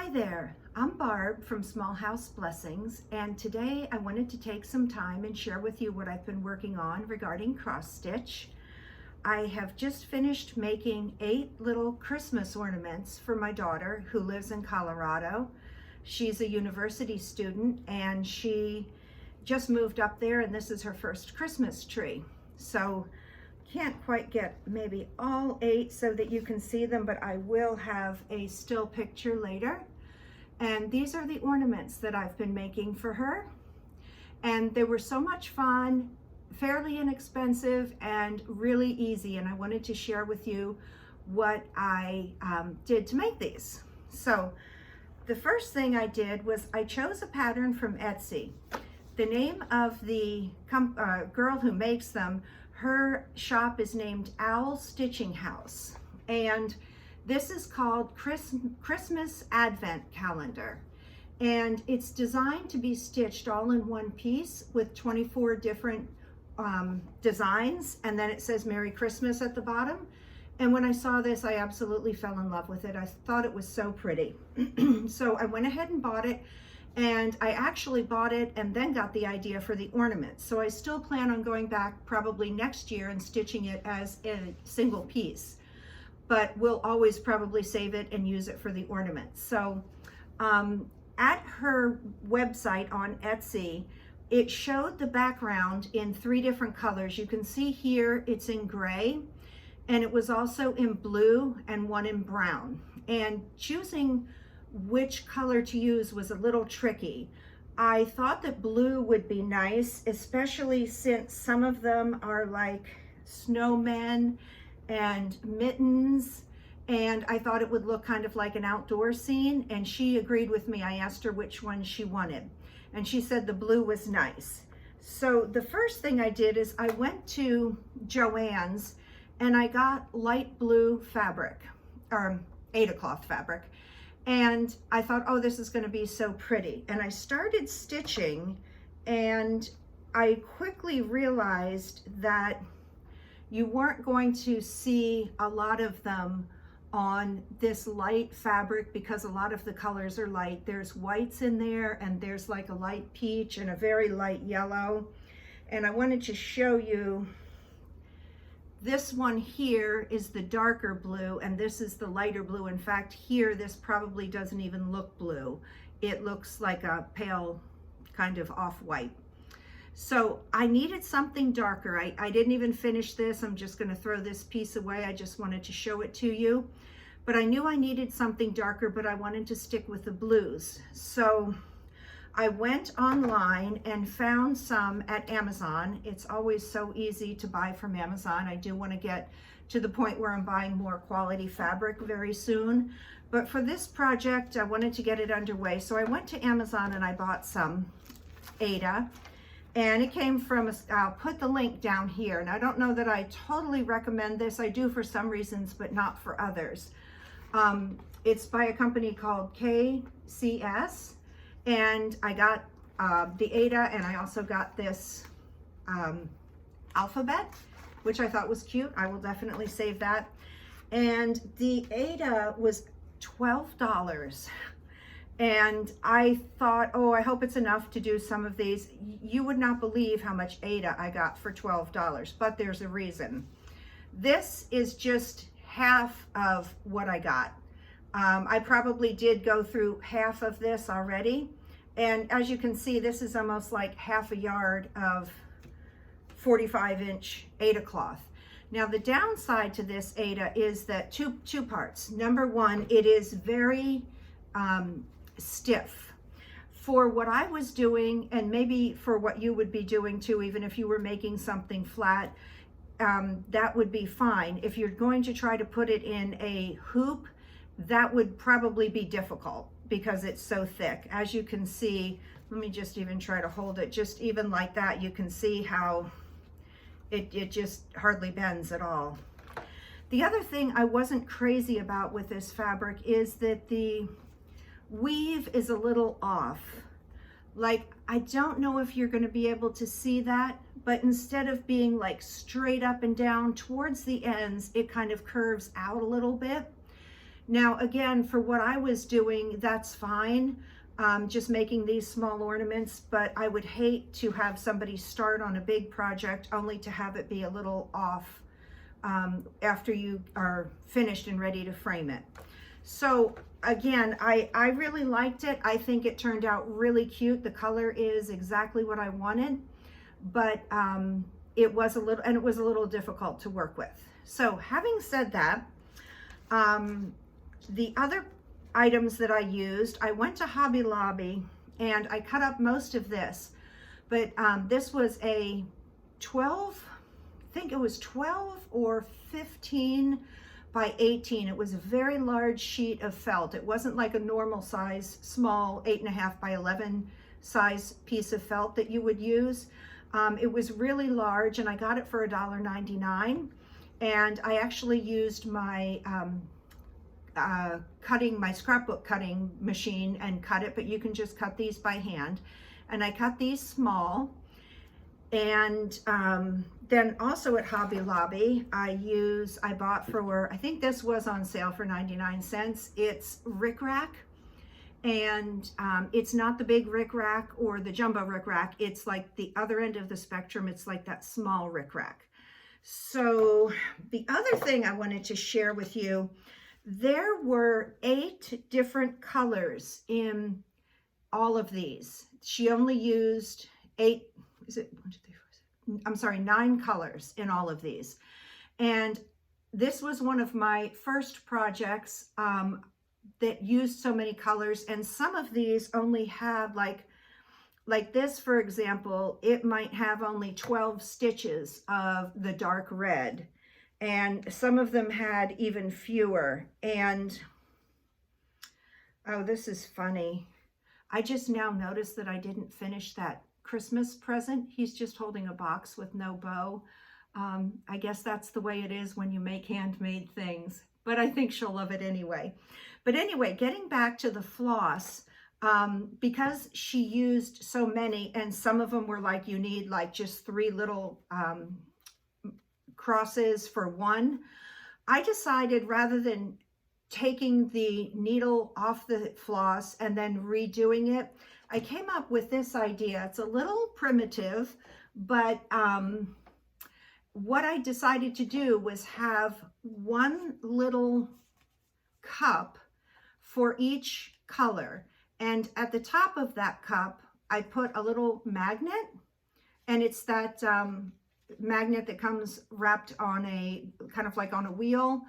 Hi there, I'm Barb from Small House Blessings, and today I wanted to take some time and share with you what I've been working on regarding cross stitch. I have just finished making 8 little Christmas ornaments for my daughter who lives in Colorado. She's a university student and she just moved up there, and this is her first Christmas tree. So can't quite get maybe all 8 so that you can see them, but I will have a still picture later. And these are the ornaments that I've been making for her. And they were so much fun, fairly inexpensive, and really easy. And I wanted to share with you what I did to make these. So the first thing I did was I chose a pattern from Etsy. The name of the girl who makes them, her shop is named Owl Stitching House, and this is called Christmas Advent Calendar, and it's designed to be stitched all in one piece with 24 different designs, and then it says Merry Christmas at the bottom. And when I saw this, I absolutely fell in love with it. I thought it was so pretty. So I went ahead and bought it. And I actually bought it and then got the idea for the ornaments. So I still plan on going back probably next year and stitching it as a single piece. But we'll always probably save it and use it for the ornaments. So at her website on Etsy, it showed the background in 3 different colors. You can see here it's in gray, and it was also in blue and one in brown. And choosing which color to use was a little tricky. I thought that blue would be nice, especially since some of them are like snowmen and mittens, and I thought it would look kind of like an outdoor scene, and she agreed with me. I asked her which one she wanted, and she said the blue was nice. So the first thing I did is I went to Joann's and I got light blue fabric, or Ada cloth fabric. And I thought, oh, this is going to be so pretty. And I started stitching, and I quickly realized that you weren't going to see a lot of them on this light fabric because a lot of the colors are light. There's whites in there, and there's like a light peach and a very light yellow. And I wanted to show you, this one here is the darker blue, and this is the lighter blue. In fact, here, this probably doesn't even look blue. It looks like a pale kind of off-white. So I needed something darker. I didn't even finish this. I'm just gonna throw this piece away. I just wanted to show it to you. But I knew I needed something darker, but I wanted to stick with the blues. So I went online and found some at Amazon. It's always so easy to buy from Amazon. I do want to get to the point where I'm buying more quality fabric very soon. But for this project, I wanted to get it underway. So I went to Amazon and I bought some Ada. And it came from, I'll put the link down here. And I don't know that I totally recommend this. I do for some reasons, but not for others. It's by a company called KCS. And I got the Ada, and I also got this alphabet, which I thought was cute. I will definitely save that. And the Ada was $12. And I thought, oh, I hope it's enough to do some of these. You would not believe how much Ada I got for $12, but there's a reason. This is just half of what I got. I probably did go through half of this already. And as you can see, this is almost like half a yard of 45-inch Ada cloth. Now the downside to this Ada is that two parts. Number one, it is very stiff. For what I was doing, and maybe for what you would be doing too, even if you were making something flat, that would be fine. If you're going to try to put it in a hoop, that would probably be difficult because it's so thick. As you can see, let me just even try to hold it, just even like that, you can see how it just hardly bends at all. The other thing I wasn't crazy about with this fabric is that the weave is a little off. Like, I don't know if you're going to be able to see that, but instead of being like straight up and down towards the ends, it kind of curves out a little bit. Now, again, for what I was doing, that's fine, just making these small ornaments, but I would hate to have somebody start on a big project only to have it be a little off after you are finished and ready to frame it. So again, I really liked it. I think it turned out really cute. The color is exactly what I wanted, but it was a little difficult to work with. So having said that, the other items that I used, I went to Hobby Lobby and I cut up most of this, but this was a 12, I think it was 12 or 15 by 18. It was a very large sheet of felt. It wasn't like a normal size, small 8.5 by 11 size piece of felt that you would use. It was really large and I got it for $1.99. And I actually used my my scrapbook cutting machine and cut it, but you can just cut these by hand. And I cut these small. And then also at Hobby Lobby, I bought for, I think this was on sale for 99 cents. It's rickrack. And it's not the big rickrack or the jumbo rickrack. It's like the other end of the spectrum. It's like that small rickrack. So the other thing I wanted to share with you, there were 8 different colors in all of these. She only used 8, is it 1, 2, 3, 4, 6? I'm sorry, 9 colors in all of these. And this was one of my first projects that used so many colors. And some of these only had like this, for example, it might have only 12 stitches of the dark red. And some of them had even fewer. And, oh, this is funny. I just now noticed that I didn't finish that Christmas present. He's just holding a box with no bow. I guess that's the way it is when you make handmade things, but I think she'll love it anyway. But anyway, getting back to the floss, because she used so many, and some of them were like, you need like just 3 little crosses for one, I decided rather than taking the needle off the floss and then redoing it, I came up with this idea. It's a little primitive, but what I decided to do was have one little cup for each color. And at the top of that cup, I put a little magnet, and it's that magnet that comes wrapped on a, kind of like on a wheel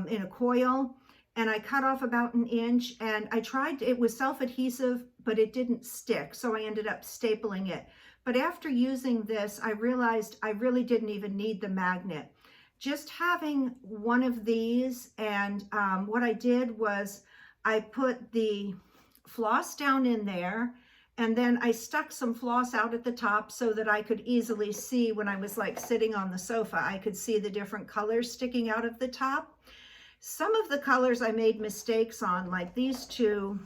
in a coil. And I cut off about 1 inch, and I tried, it was self-adhesive, but it didn't stick. So I ended up stapling it. But after using this, I realized I really didn't even need the magnet. Just having one of these, and what I did was I put the floss down in there, and then I stuck some floss out at the top so that I could easily see when I was like sitting on the sofa, I could see the different colors sticking out of the top. Some of the colors I made mistakes on, like these 2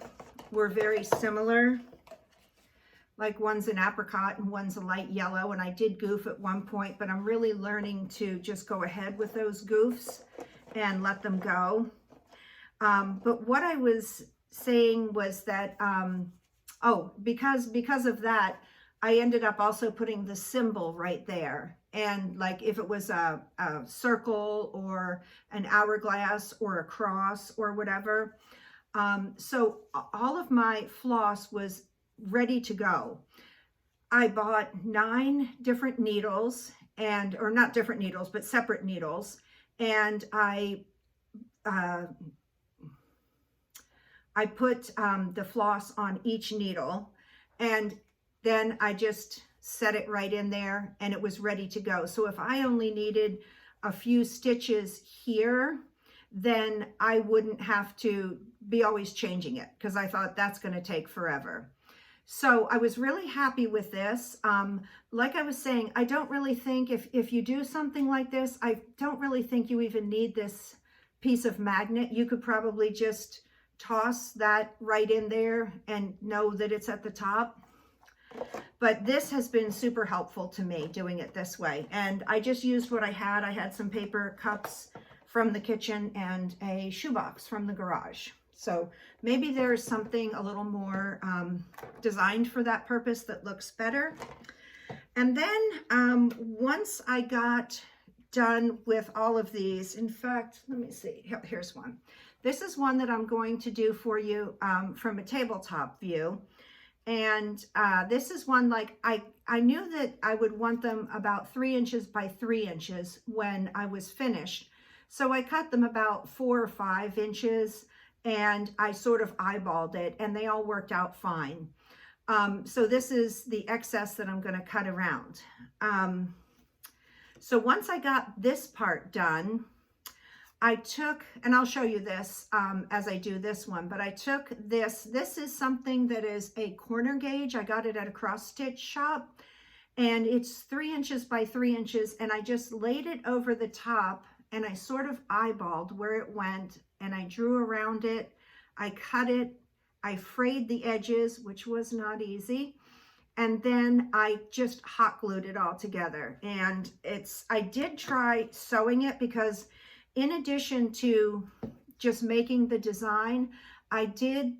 were very similar. Like one's an apricot and one's a light yellow, and I did goof at one point, but I'm really learning to just go ahead with those goofs and let them go. But what I was saying was that, because of that, I ended up also putting the symbol right there. And like if it was a circle or an hourglass or a cross or whatever. So all of my floss was ready to go. I bought 9 different needles, or not different needles, but separate needles. And I put the floss on each needle, and then I just set it right in there, and it was ready to go. So if I only needed a few stitches here, then I wouldn't have to be always changing it, because I thought that's going to take forever. So I was really happy with this. Like I was saying, I don't really think if you do something like this, I don't really think you even need this piece of magnet. You could probably just toss that right in there and know that it's at the top. But this has been super helpful to me doing it this way. And I just used what I had. I had some paper cups from the kitchen and a shoebox from the garage. So maybe there's something a little more designed for that purpose that looks better. And then once I got done with all of these, in fact, let me see, here's one. This is one that I'm going to do for you from a tabletop view. And this is one, like, I knew that I would want them about 3 inches by 3 inches when I was finished. So I cut them about 4 or 5 inches, and I sort of eyeballed it, and they all worked out fine. So this is the excess that I'm going to cut around. So once I got this part done, I took, and I'll show you this as I do this one, but I took this. This is something that is a corner gauge. I got it at a cross stitch shop, and it's 3 inches by 3 inches, and I just laid it over the top, and I sort of eyeballed where it went, and I drew around it. I cut it. I frayed the edges, which was not easy. And then I just hot glued it all together. And I did try sewing it, because in addition to just making the design, I did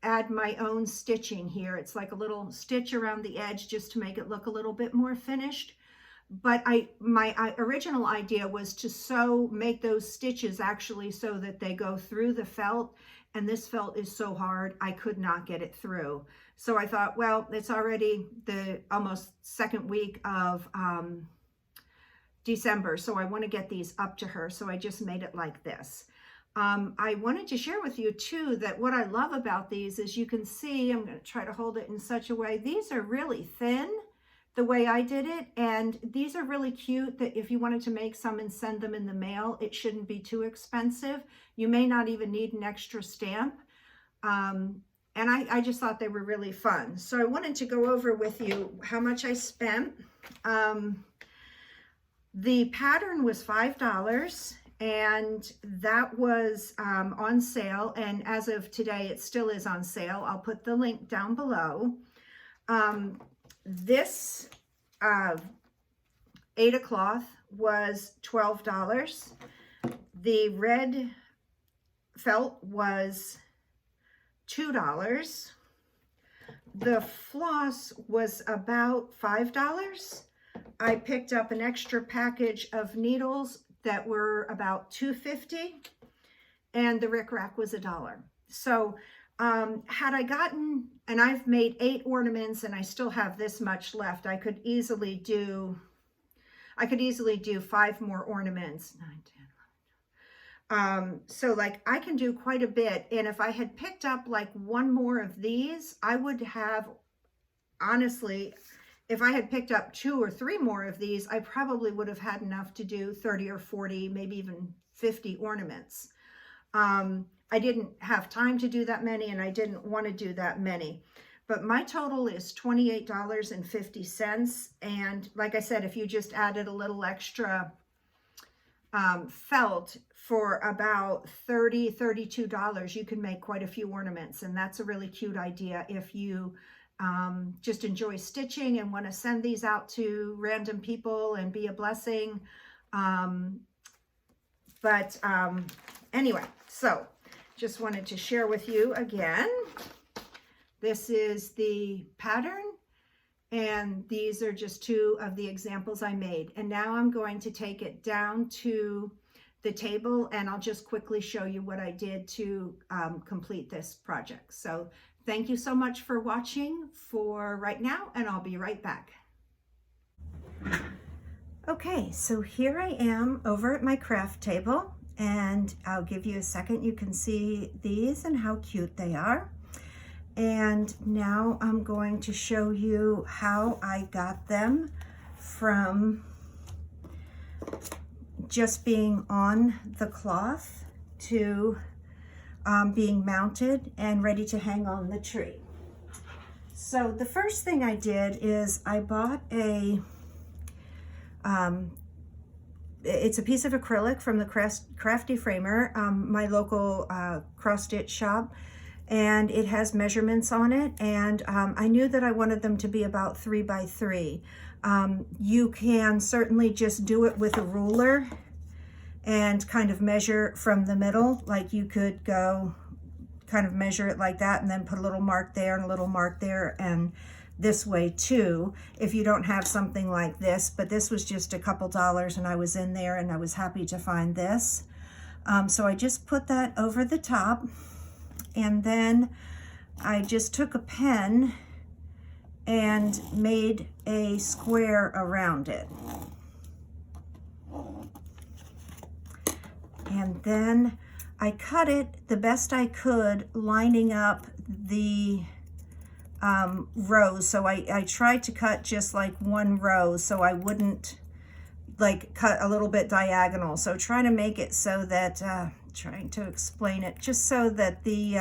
add my own stitching here. It's like a little stitch around the edge just to make it look a little bit more finished. But my original idea was to make those stitches actually so that they go through the felt, and this felt is so hard I could not get it through. So I thought, well, it's already the almost second week of December, so I want to get these up to her, so I just made it like this. I wanted to share with you too that what I love about these is, you can see, I'm going to try to hold it in such a way, these are really thin the way I did it, and these are really cute that if you wanted to make some and send them in the mail, it shouldn't be too expensive. You may not even need an extra stamp. And I just thought they were really fun. So I wanted to go over with you how much I spent. The pattern was $5, and that was on sale, and as of today it still is on sale. I'll put the link down below. This Aida cloth was $12. The red felt was $2. The floss was about $5. I picked up an extra package of needles that were about $2.50, and the rickrack was $1. So had I gotten, and I've made 8 ornaments and I still have this much left, I could easily do 5 more ornaments. 9, 10, 11. So like I can do quite a bit, and if I had picked up like 1 more of these, I would have, honestly, if I had picked up 2 or 3 more of these, I probably would have had enough to do 30 or 40, maybe even 50 ornaments. I didn't have time to do that many, and I didn't want to do that many. But my total is $28.50. And like I said, if you just added a little extra felt for about $30, $32, you can make quite a few ornaments. And that's a really cute idea if you just enjoy stitching and want to send these out to random people and be a blessing. Anyway, so just wanted to share with you again. This is the pattern, and these are just 2 of the examples I made. And now I'm going to take it down to the table, and I'll just quickly show you what I did to complete this project. So thank you so much for watching for right now, and I'll be right back. Okay, so here I am over at my craft table, and I'll give you a second. You can see these and how cute they are. And now I'm going to show you how I got them from just being on the cloth to being mounted and ready to hang on the tree. So the first thing I did is I bought it's a piece of acrylic from the Crafty Framer, my local cross-stitch shop, and it has measurements on it, and I knew that I wanted them to be about 3 by 3. You can certainly just do it with a ruler and kind of measure from the middle. Like you could go kind of measure it like that and then put a little mark there and a little mark there, and this way too, if you don't have something like this. But this was just a couple dollars and I was in there and I was happy to find this. So I just put that over the top, and then I just took a pen and made a square around it. And then I cut it the best I could, lining up the rows. So I tried to cut just like one row so I wouldn't like cut a little bit diagonal. So trying to make it so that, trying to explain it, just so that the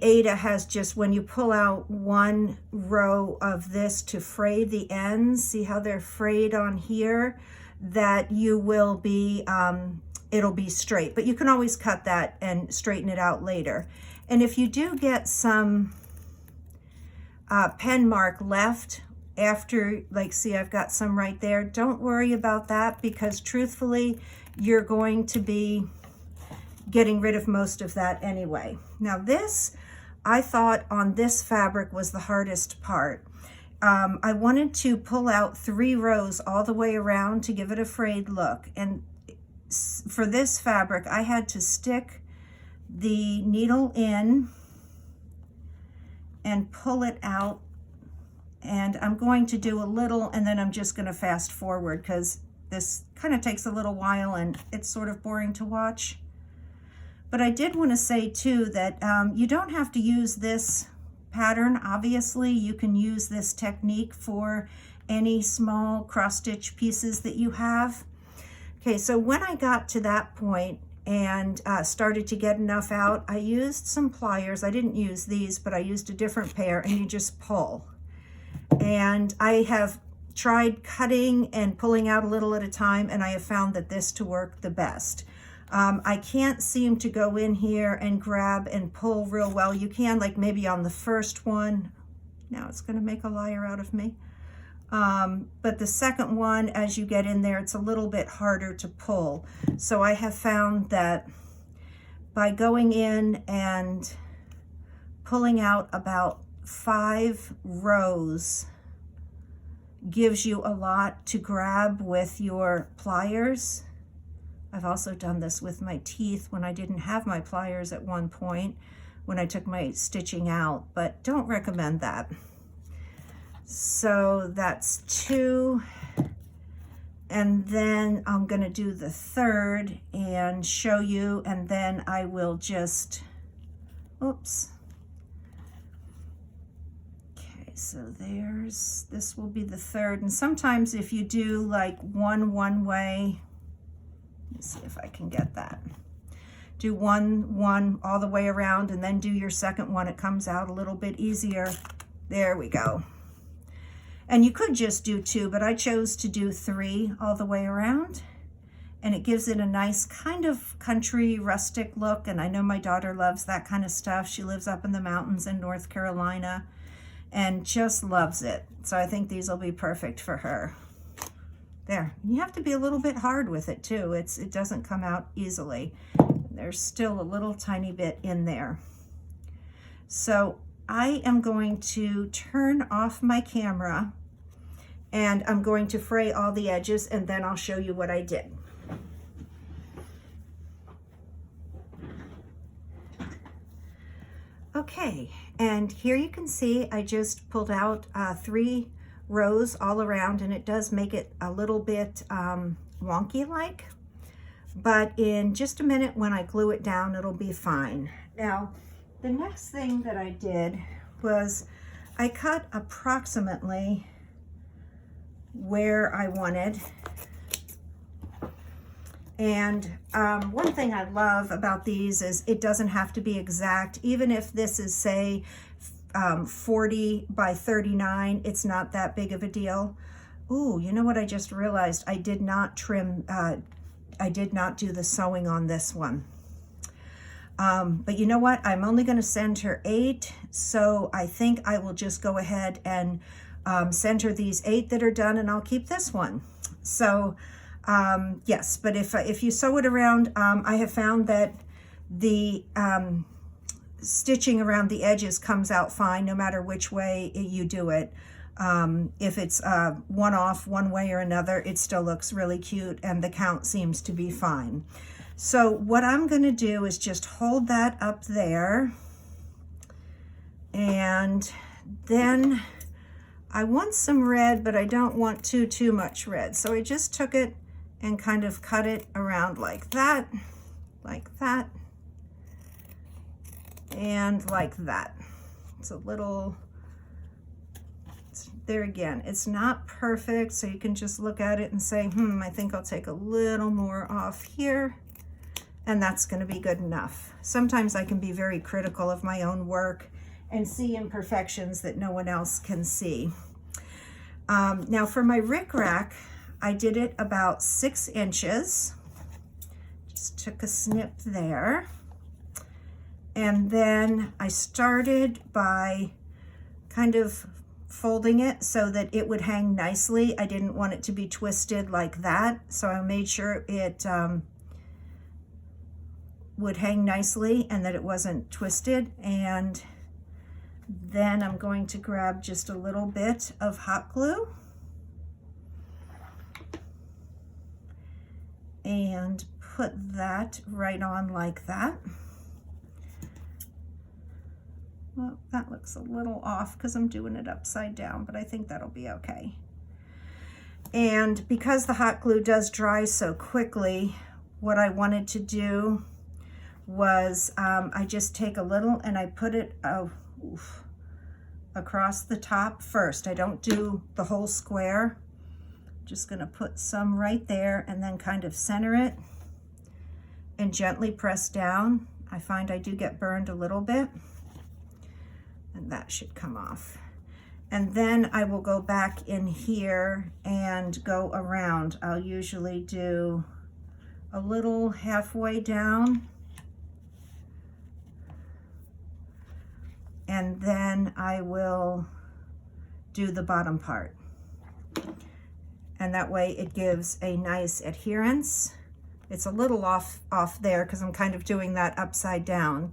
Aida has just, when you pull out one row of this to fray the ends, see how they're frayed on here, that you will be, it'll be straight. But you can always cut that and straighten it out later. And if you do get some pen mark left after, like, see, I've got some right there, don't worry about that, because truthfully, you're going to be getting rid of most of that anyway. Now this, I thought on this fabric was the hardest part. I wanted to pull out 3 rows all the way around to give it a frayed look. And for this fabric, I had to stick the needle in and pull it out. And I'm going to do a little, and then I'm just going to fast forward because this kind of takes a little while and it's sort of boring to watch. But I did want to say too that you don't have to use this pattern. Obviously, you can use this technique for any small cross stitch pieces that you have. Okay, so when I got to that point and started to get enough out, I used some pliers. I didn't use these, but I used a different pair, and you just pull. And I have tried cutting and pulling out a little at a time, and I have found that this to work the best. I can't seem to go in here and grab and pull real well. You can, like maybe on the first one. Now it's going to make a liar out of me. But the second one, as you get in there, it's a little bit harder to pull. So I have found that by going in and pulling out about 5 rows gives you a lot to grab with your pliers. I've also done this with my teeth when I didn't have my pliers at one point when I took my stitching out, but don't recommend that. So that's 2. And then I'm going to do the 3rd and show you, and then I will just, oops. Okay, so there's, this will be the 3rd. And sometimes if you do like one way, let's see if I can get that. Do one all the way around and then do your second one. It comes out a little bit easier. There we go. And you could just do 2, but I chose to do 3 all the way around. And it gives it a nice kind of country rustic look. And I know my daughter loves that kind of stuff. She lives up in the mountains in North Carolina and just loves it. So I think these will be perfect for her. There, you have to be a little bit hard with it too. It doesn't come out easily. There's still a little tiny bit in there. So I am going to turn off my camera and I'm going to fray all the edges, and then I'll show you what I did. Okay, and here you can see I just pulled out 3 rows all around, and it does make it a little bit wonky like, but in just a minute when I glue it down, it'll be fine. Now, the next thing that I did was I cut approximately where I wanted. And one thing I love about these is it doesn't have to be exact. Even if this is, say, 40 by 39, it's not that big of a deal. Ooh, you know what I just realized? I did not trim, I did not do the sewing on this one. But you know what? I'm only going to send her 8, so I think I will just go ahead and send her these 8 that are done, and I'll keep this one. So Yes, but if you sew it around, I have found that the stitching around the edges comes out fine no matter which way you do it. If it's one off one way or another, it still looks really cute and the count seems to be fine. So what I'm going to do is just hold that up there, and then I want some red, but I don't want too much red. So I just took it and kind of cut it around like that, and like that. It's a little, there again, it's not perfect, so you can just look at it and say, I think I'll take a little more off here, and that's going to be good enough. Sometimes I can be very critical of my own work and see imperfections that no one else can see. Now for my rickrack, I did it about 6 inches. Just took a snip there. And then I started by kind of folding it so that it would hang nicely. I didn't want it to be twisted like that, so I made sure it would hang nicely and that it wasn't twisted. And then I'm going to grab just a little bit of hot glue and put that right on like that. Well, that looks a little off because I'm doing it upside down, but I think that'll be okay. And because the hot glue does dry so quickly, what I wanted to do was I just take a little and I put it across the top first. I don't do the whole square. I'm just gonna put some right there and then kind of center it and gently press down. I find I do get burned a little bit, and that should come off. And then I will go back in here and go around. I'll usually do a little halfway down, and then I will do the bottom part. And that way it gives a nice adherence. It's a little off there because I'm kind of doing that upside down.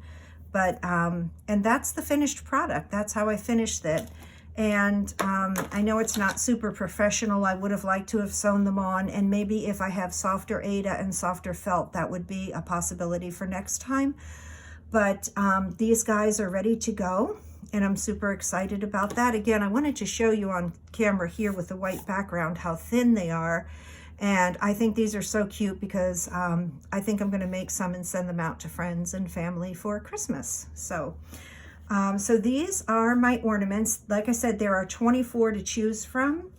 But, and that's the finished product. That's how I finished it. And I know it's not super professional. I would have liked to have sewn them on, and maybe if I have softer Aida and softer felt, that would be a possibility for next time. But these guys are ready to go, and I'm super excited about that. Again, I wanted to show you on camera here with the white background how thin they are. And I think these are so cute because I think I'm going to make some and send them out to friends and family for Christmas. So, so these are my ornaments. Like I said, there are 24 to choose from.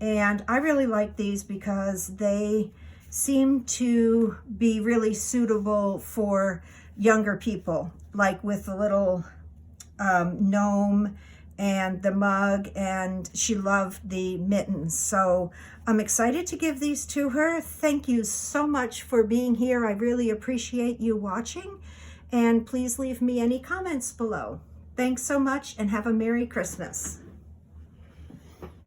And I really like these because they seem to be really suitable for younger people, like with the little gnome and the mug, and she loved the mittens. So I'm excited to give these to her. Thank you so much for being here. I really appreciate you watching, and please leave me any comments below. Thanks so much and have a Merry Christmas.